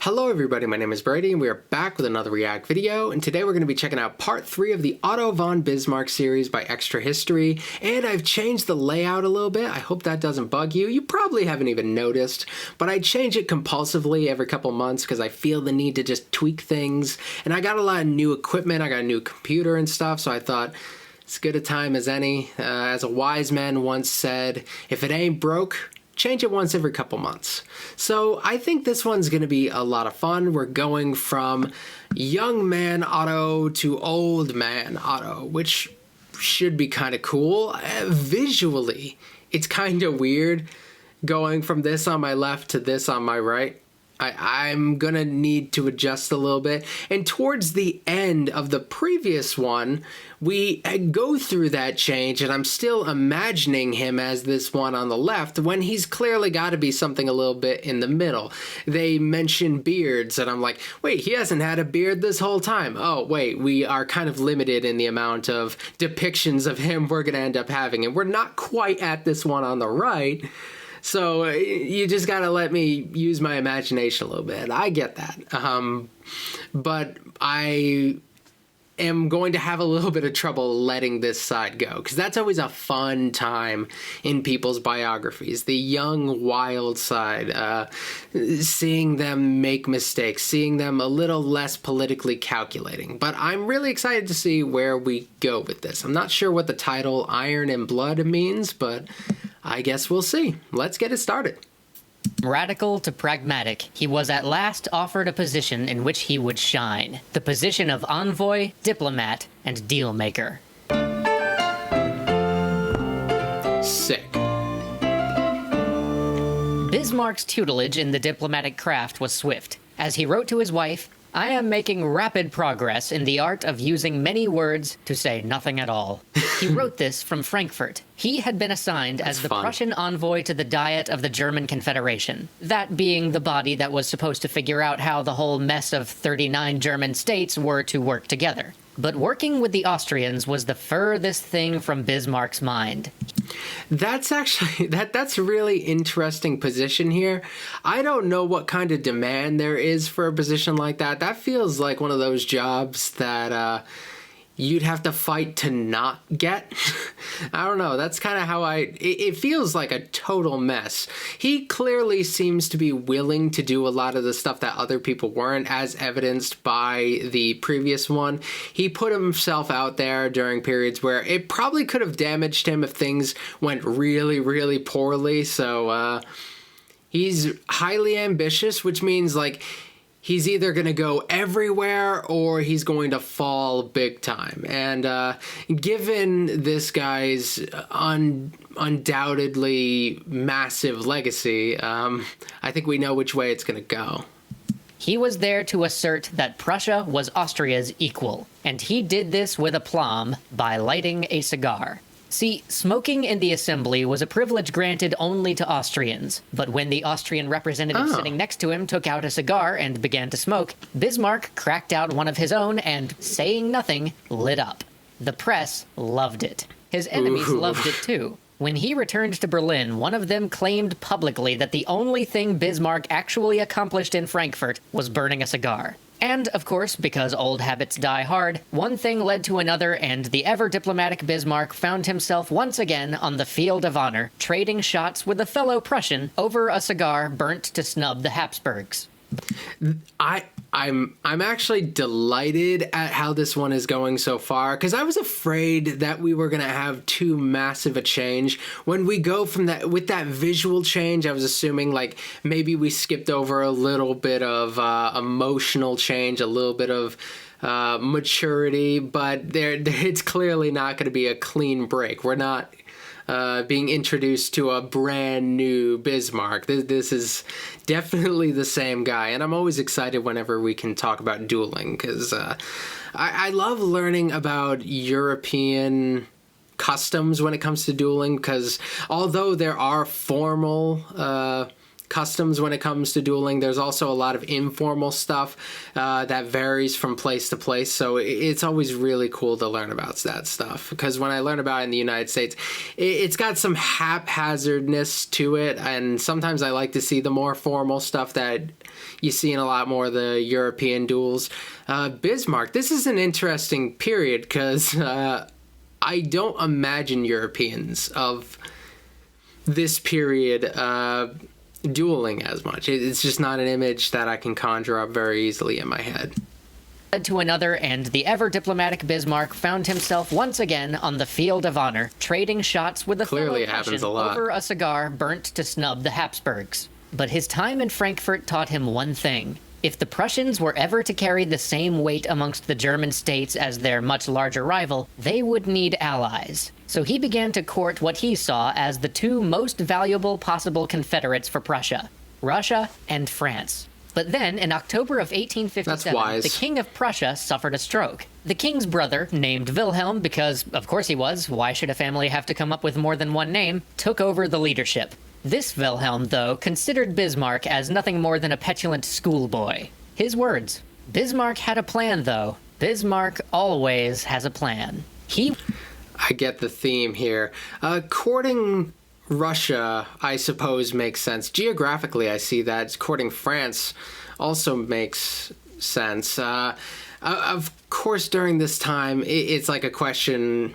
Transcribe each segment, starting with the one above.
Hello everybody, my name is Brady and we are back with another React video, and today we're going to be checking out part 3 of the Otto von Bismarck series by Extra History, and I've changed the layout a little bit. I hope that doesn't bug you. You probably haven't even noticed, but I change it compulsively every couple months because I feel the need to just tweak things, and I got a lot of new equipment, I got a new computer and stuff, so I thought it's as good a time as any. As a wise man once said, if it ain't broke, change it once every couple months. So I think this one's going to be a lot of fun. We're going from young man Otto to old man Otto, which should be kind of cool. Visually, it's kind of weird going from this on my left to this on my right. I'm gonna need to adjust a little bit. And towards the end of the previous one, we go through that change, and I'm still imagining him as this one on the left when he's clearly got to be something a little bit in the middle. They mention beards, and I'm like, wait, he hasn't had a beard this whole time. Oh, wait, we are kind of limited in the amount of depictions of him we're gonna end up having, and we're not quite at this one on the right. So you just got to let me use my imagination a little bit. I get that. But I am going to have a little bit of trouble letting this side go, because that's always a fun time in people's biographies. The young, wild side, seeing them make mistakes, seeing them a little less politically calculating. But I'm really excited to see where we go with this. I'm not sure what the title Iron and Blood means, but I guess we'll see. Let's get it started. Radical to pragmatic, he was at last offered a position in which he would shine. The position of envoy, diplomat, and deal-maker. Sick. Bismarck's tutelage in the diplomatic craft was swift. As he wrote to his wife, "I am making rapid progress in the art of using many words to say nothing at all." He wrote this from Frankfurt. He had been assigned as the Prussian envoy to the Diet of the German Confederation, that being the body that was supposed to figure out how the whole mess of 39 German states were to work together. But working with the Austrians was the furthest thing from Bismarck's mind. That's actually, that's a really interesting position here. I don't know what kind of demand there is for a position like that. That feels like one of those jobs that you'd have to fight to not get. I don't know. That's kind of how it feels like a total mess. He clearly seems to be willing to do a lot of the stuff that other people weren't, as evidenced by the previous one. He put himself out there during periods where it probably could have damaged him if things went really, really poorly. So he's highly ambitious, which means like he's either going to go everywhere or he's going to fall big time. And given this guy's undoubtedly massive legacy, I think we know which way it's going to go. He was there to assert that Prussia was Austria's equal, and he did this with aplomb by lighting a cigar. See, smoking in the assembly was a privilege granted only to Austrians, but when the Austrian representative sitting next to him took out a cigar and began to smoke, Bismarck cracked out one of his own and, saying nothing, lit up. The press loved it. His enemies loved it too. When he returned to Berlin, one of them claimed publicly that the only thing Bismarck actually accomplished in Frankfurt was burning a cigar. And, of course, because old habits die hard, one thing led to another, and the ever-diplomatic Bismarck found himself once again on the field of honor, trading shots with a fellow Prussian over a cigar burnt to snub the Habsburgs. I'm actually delighted at how this one is going so far, because I was afraid that we were going to have too massive a change. When we go from that, with that visual change, I was assuming like maybe we skipped over a little bit of emotional change, a little bit of maturity, but it's clearly not going to be a clean break. We're not being introduced to a brand new Bismarck. This is definitely the same guy, and I'm always excited whenever we can talk about dueling, because I love learning about European customs when it comes to dueling, because although there are formal customs when it comes to dueling. There's also a lot of informal stuff that varies from place to place. So it's always really cool to learn about that stuff, because when I learn about it in the United States, it's got some haphazardness to it. And sometimes I like to see the more formal stuff that you see in a lot more of the European duels. Bismarck, this is an interesting period because I don't imagine Europeans of this period dueling as much. It's just not an image that I can conjure up very easily in my head. To another, and the ever-diplomatic Bismarck found himself once again on the field of honor, trading shots with a Clearly it fellow happens Prussian a lot. over a cigar burnt to snub the Habsburgs. But his time in Frankfurt taught him one thing. If the Prussians were ever to carry the same weight amongst the German states as their much larger rival, they would need allies. So he began to court what he saw as the two most valuable possible confederates for Prussia, Russia and France. But then, in October of 1857, the King of Prussia suffered a stroke. The king's brother, named Wilhelm, because of course he was, why should a family have to come up with more than one name, took over the leadership. This Wilhelm, though, considered Bismarck as nothing more than a petulant schoolboy. His words. Bismarck had a plan, though. Bismarck always has a plan. I get the theme here. Courting Russia, I suppose, makes sense. Geographically, I see that. Courting France also makes sense. Of course, during this time, it's like a question: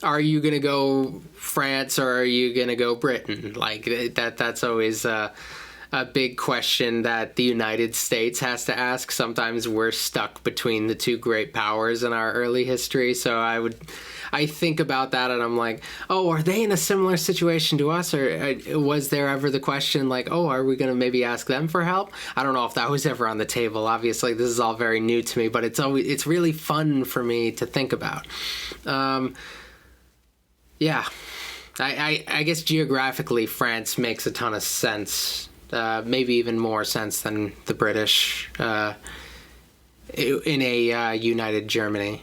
are you going to go France or are you going to go Britain? Like that's always a big question that the United States has to ask. Sometimes we're stuck between the two great powers in our early history. So I think about that and I'm like, oh, are they in a similar situation to us? Or was there ever the question like, oh, are we going to maybe ask them for help? I don't know if that was ever on the table. Obviously, this is all very new to me, but it's really fun for me to think about. Yeah, I guess geographically, France makes a ton of sense. Maybe even more sense than the British in a united Germany.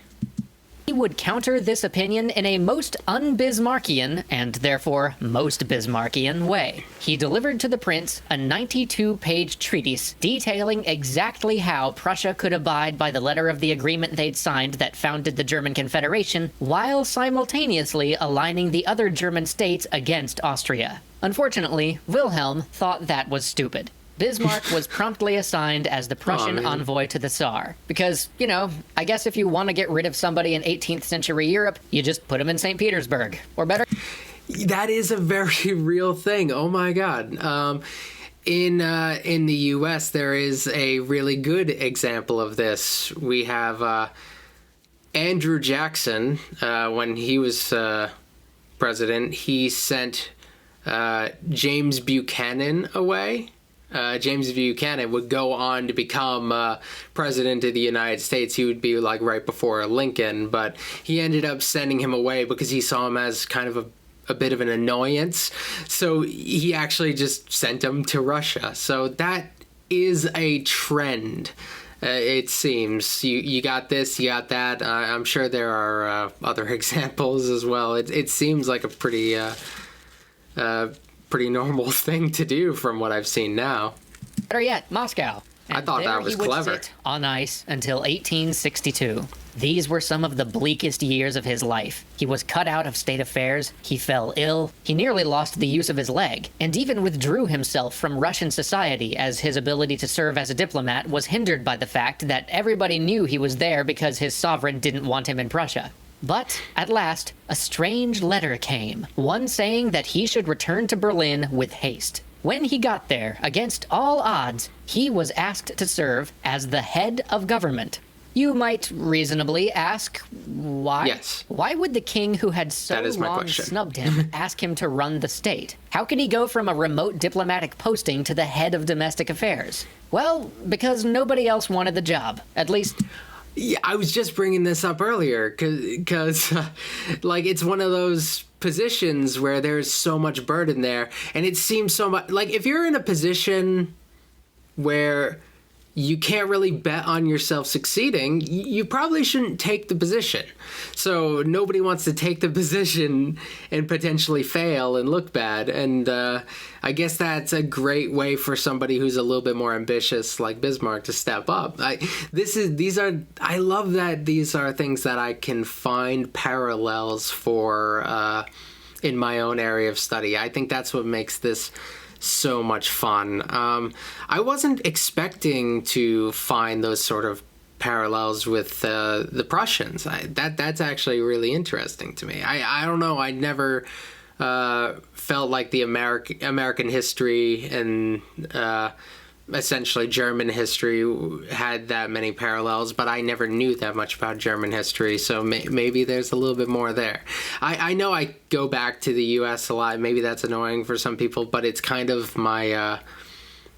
He would counter this opinion in a most un-Bismarckian, and therefore most Bismarckian, way. He delivered to the prince a 92-page treatise detailing exactly how Prussia could abide by the letter of the agreement they'd signed that founded the German Confederation, while simultaneously aligning the other German states against Austria. Unfortunately, Wilhelm thought that was stupid. Bismarck was promptly assigned as the Prussian envoy to the Tsar. Because, you know, I guess if you want to get rid of somebody in 18th century Europe, you just put him in St. Petersburg. Or better. That is a very real thing. Oh my God. In the U.S., there is a really good example of this. We have Andrew Jackson, when he was president, he sent James Buchanan away. James Buchanan would go on to become president of the United States. He would be like right before Lincoln, but he ended up sending him away because he saw him as kind of a bit of an annoyance. So he actually just sent him to Russia. So that is a trend. It seems you got this, you got that. I'm sure there are other examples as well. It seems like a pretty normal thing to do from what I've seen now. Better yet, Moscow. And I thought that was clever. Sit on ice until 1862. These were some of the bleakest years of his life. He was cut out of state affairs, he fell ill, he nearly lost the use of his leg, and even withdrew himself from Russian society as his ability to serve as a diplomat was hindered by the fact that everybody knew he was there because his sovereign didn't want him in Prussia. But, at last, a strange letter came, one saying that he should return to Berlin with haste. When he got there, against all odds, he was asked to serve as the head of government. You might reasonably ask, why? Yes. Why would the king who had so long snubbed him ask him to run the state? How could he go from a remote diplomatic posting to the head of domestic affairs? Well, because nobody else wanted the job. At least... Yeah, I was just bringing this up earlier because like, it's one of those positions where there's so much burden there, and it seems so much like if you're in a position where you can't really bet on yourself succeeding, you probably shouldn't take the position. So nobody wants to take the position and potentially fail and look bad. And I guess that's a great way for somebody who's a little bit more ambitious like Bismarck to step up. I love that these are things that I can find parallels for in my own area of study. I think that's what makes this so much fun. I wasn't expecting to find those sort of parallels with the Prussians. That's actually really interesting to me. I don't know. I never felt like the American history and essentially German history had that many parallels, but I never knew that much about German history, so maybe there's a little bit more there. I know I go back to the U.S. a lot. Maybe that's annoying for some people, but it's kind of my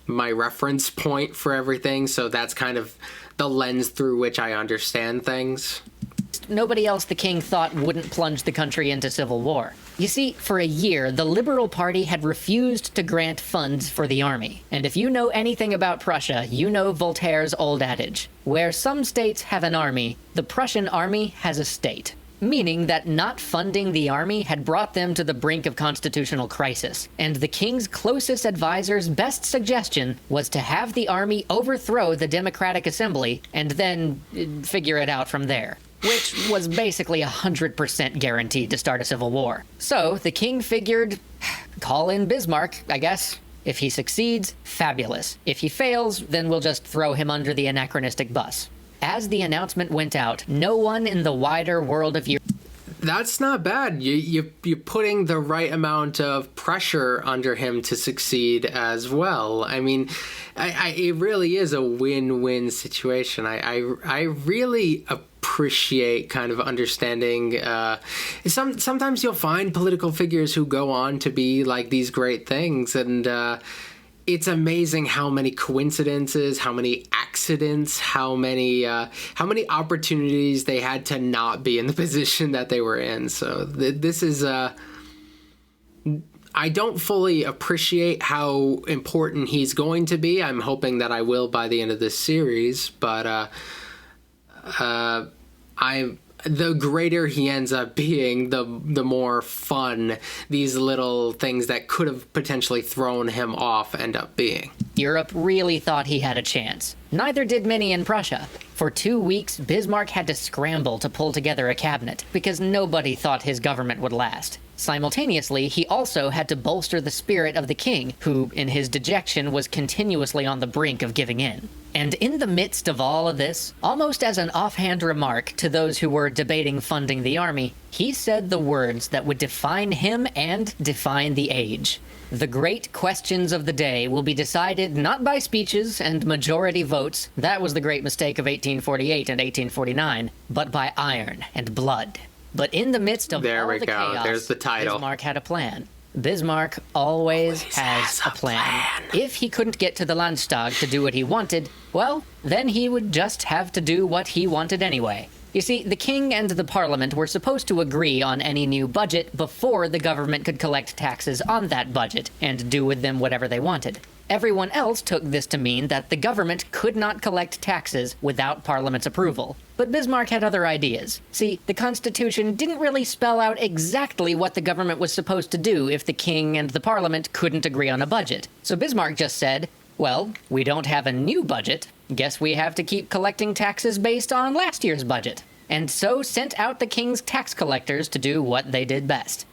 my reference point for everything, so that's kind of the lens through which I understand things. Nobody else the king thought wouldn't plunge the country into civil war. You see, for a year, the Liberal Party had refused to grant funds for the army. And if you know anything about Prussia, you know Voltaire's old adage, where some states have an army, the Prussian army has a state. Meaning that not funding the army had brought them to the brink of constitutional crisis. And the king's closest advisor's best suggestion was to have the army overthrow the Democratic Assembly and then figure it out from there. Which was basically 100% guaranteed to start a civil war. So the king figured, call in Bismarck, I guess. If he succeeds, fabulous. If he fails, then we'll just throw him under the anachronistic bus. As the announcement went out, no one in the wider world of Europe... That's not bad. You're putting the right amount of pressure under him to succeed as well. I mean, it really is a win-win situation. I really appreciate kind of understanding. Sometimes you'll find political figures who go on to be like these great things, and it's amazing how many coincidences, how many accidents, how many opportunities they had to not be in the position that they were in. So this is I don't fully appreciate how important he's going to be. I'm hoping that I will by the end of this series, but the greater he ends up being, the more fun these little things that could have potentially thrown him off end up being. Europe really thought he had a chance. Neither did many in Prussia. For 2 weeks, Bismarck had to scramble to pull together a cabinet, because nobody thought his government would last. Simultaneously, he also had to bolster the spirit of the king, who, in his dejection, was continuously on the brink of giving in. And in the midst of all of this, almost as an offhand remark to those who were debating funding the army, he said the words that would define him and define the age. The great questions of the day will be decided not by speeches and majority votes, that was the great mistake of 1848 and 1849, but by iron and blood. But in the midst of all the chaos, there's the title. Bismarck had a plan. Bismarck always has a plan. If he couldn't get to the Landtag to do what he wanted, well, then he would just have to do what he wanted anyway. You see, the king and the parliament were supposed to agree on any new budget before the government could collect taxes on that budget and do with them whatever they wanted. Everyone else took this to mean that the government could not collect taxes without Parliament's approval. But Bismarck had other ideas. See, the Constitution didn't really spell out exactly what the government was supposed to do if the king and the Parliament couldn't agree on a budget. So Bismarck just said, well, we don't have a new budget. Guess we have to keep collecting taxes based on last year's budget. And so sent out the king's tax collectors to do what they did best.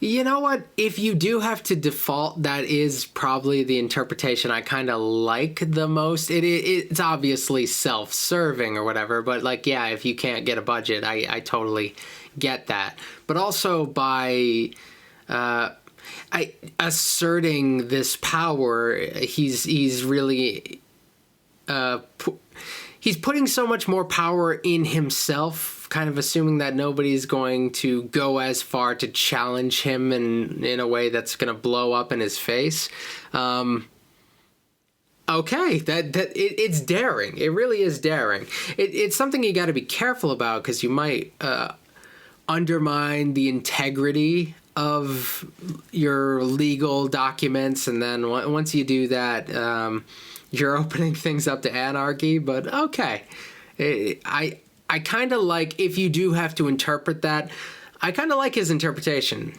You know what? If you do have to default, that is probably the interpretation I kind of like the most. It's obviously self-serving or whatever, but like, yeah, if you can't get a budget, I totally get that. But also by asserting this power, he's really he's putting so much more power in himself, kind of assuming that nobody's going to go as far to challenge him in a way that's going to blow up in his face. Okay, it's daring. It really is daring. It's something you got to be careful about, because you might undermine the integrity of your legal documents, and then once you do that, you're opening things up to anarchy. But okay, I kind of like, if you do have to interpret that, I kind of like his interpretation.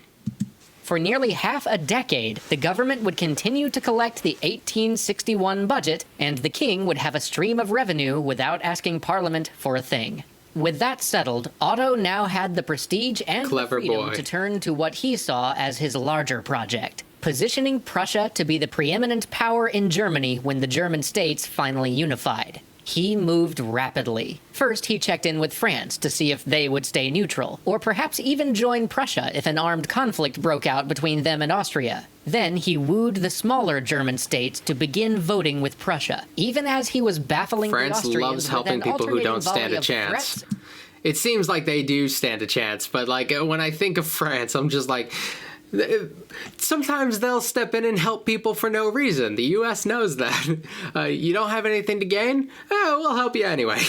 For nearly half a decade, the government would continue to collect the 1861 budget, and the king would have a stream of revenue without asking Parliament for a thing. With that settled, Otto now had the prestige and the freedom to turn to what he saw as his larger project, positioning Prussia to be the preeminent power in Germany when the German states finally unified. He moved rapidly. First, he checked in with France to see if they would stay neutral, or perhaps even join Prussia if an armed conflict broke out between them and Austria. Then he wooed the smaller German states to begin voting with Prussia, even as he was baffling the Austrians. France loves helping people who don't stand a chance. It seems like they do stand a chance, but like when I think of France, I'm just like, sometimes they'll step in and help people for no reason. The U.S. knows that. You don't have anything to gain? We'll help you anyway.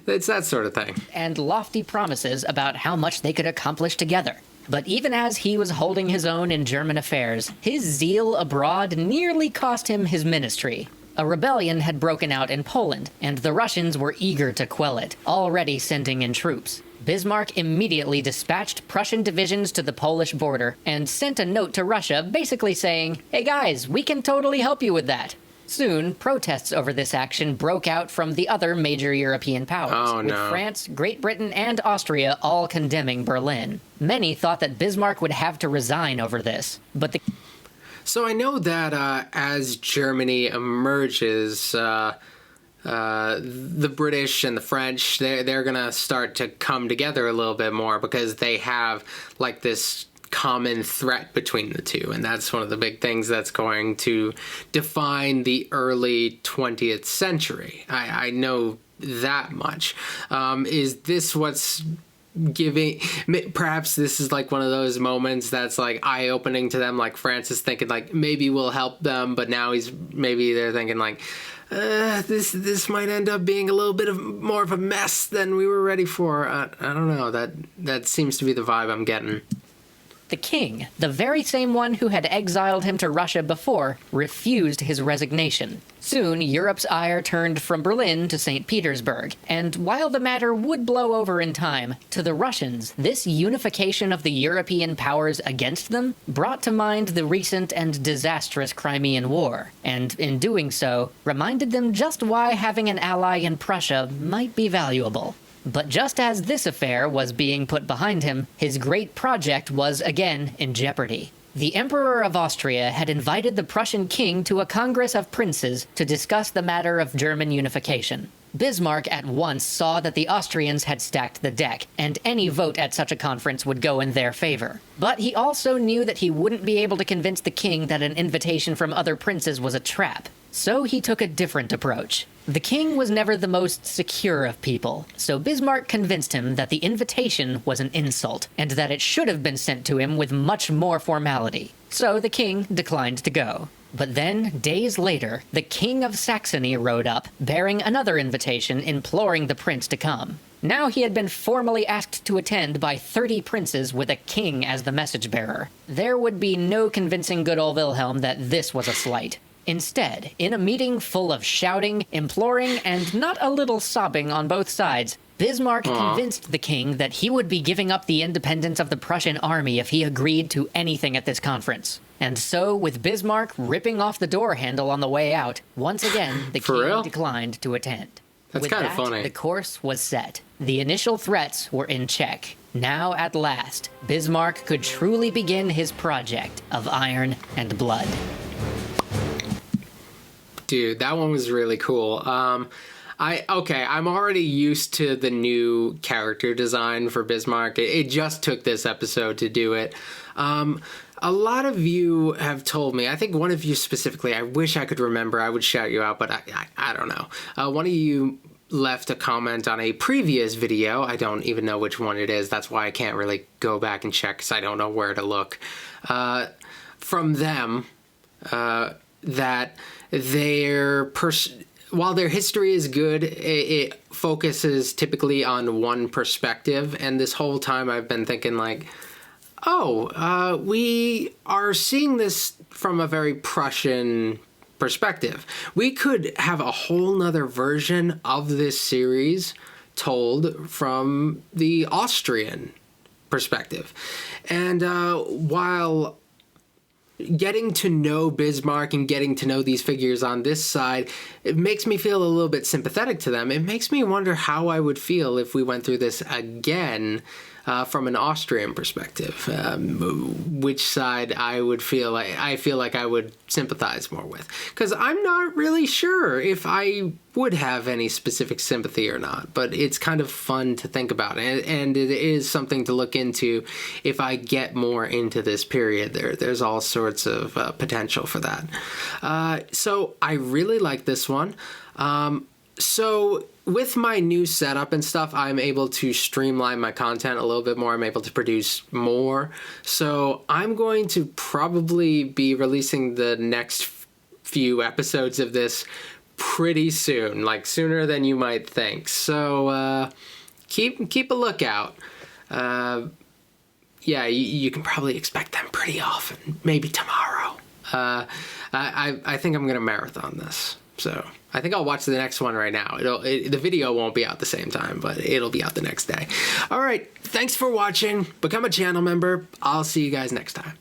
It's that sort of thing. And lofty promises about how much they could accomplish together. But even as he was holding his own in German affairs, his zeal abroad nearly cost him his ministry. A rebellion had broken out in Poland, and the Russians were eager to quell it, already sending in troops. Bismarck immediately dispatched Prussian divisions to the Polish border and sent a note to Russia basically saying, "Hey guys, we can totally help you with that." Soon, protests over this action broke out from the other major European powers, with France, Great Britain, and Austria all condemning Berlin. Many thought that Bismarck would have to resign over this, but So I know that as Germany emerges, the British and the French, they're gonna start to come together a little bit more because they have like this common threat between the two, and that's one of the big things that's going to define the early 20th century. I know that much. Is this what's giving, perhaps this is like one of those moments that's like eye-opening to them, like France is thinking like maybe we'll help them, but now maybe they're thinking like this might end up being a little bit of more of a mess than we were ready for. I don't know, that seems to be the vibe I'm getting. the king, the very same one who had exiled him to Russia before, refused his resignation. Soon, Europe's ire turned from Berlin to St. Petersburg, and while the matter would blow over in time, to the Russians, this unification of the European powers against them brought to mind the recent and disastrous Crimean War, and in doing so, reminded them just why having an ally in Prussia might be valuable. But just as this affair was being put behind him, his great project was again in jeopardy. The Emperor of Austria had invited the Prussian king to a congress of princes to discuss the matter of German unification. Bismarck at once saw that the Austrians had stacked the deck, and any vote at such a conference would go in their favor. But he also knew that he wouldn't be able to convince the king that an invitation from other princes was a trap. So he took a different approach. The king was never the most secure of people, so Bismarck convinced him that the invitation was an insult, and that it should have been sent to him with much more formality. So the king declined to go. But then, days later, the King of Saxony rode up, bearing another invitation imploring the prince to come. Now he had been formally asked to attend by 30 princes with a king as the message bearer. There would be no convincing good old Wilhelm that this was a slight. Instead, in a meeting full of shouting, imploring, and not a little sobbing on both sides, Bismarck convinced the king that he would be giving up the independence of the Prussian army if he agreed to anything at this conference. And so, with Bismarck ripping off the door handle on the way out, once again, the king declined to attend. That's kind of funny. The course was set. The initial threats were in check. Now, at last, Bismarck could truly begin his project of iron and blood. Dude, that one was really cool. I'm already used to the new character design for Bismarck. It just took this episode to do it. A lot of you have told me, I think one of you specifically, I wish I could remember, I would shout you out, but I don't know. One of you left a comment on a previous video. I don't even know which one it is. That's why I can't really go back and check, because I don't know where to look. From them, that while their history is good, it focuses typically on one perspective. And this whole time I've been thinking like, we are seeing this from a very Prussian perspective. We could have a whole nother version of this series told from the Austrian perspective. And while getting to know Bismarck and getting to know these figures on this side, it makes me feel a little bit sympathetic to them. It makes me wonder how I would feel if we went through this again from an Austrian perspective, which side I would feel I feel like I would sympathize more with. Because I'm not really sure if I would have any specific sympathy or not, but it's kind of fun to think about, and it is something to look into if I get more into this period. There's all sorts of potential for that. So I really like this one. So with my new setup and stuff, I'm able to streamline my content a little bit more. I'm able to produce more. So I'm going to probably be releasing the next few episodes of this pretty soon, like sooner than you might think. So keep a lookout. Yeah, you can probably expect them pretty often, maybe tomorrow. I think I'm going to marathon this. So I think I'll watch the next one right now. The video won't be out the same time, but it'll be out the next day. All right. Thanks for watching. Become a channel member. I'll see you guys next time.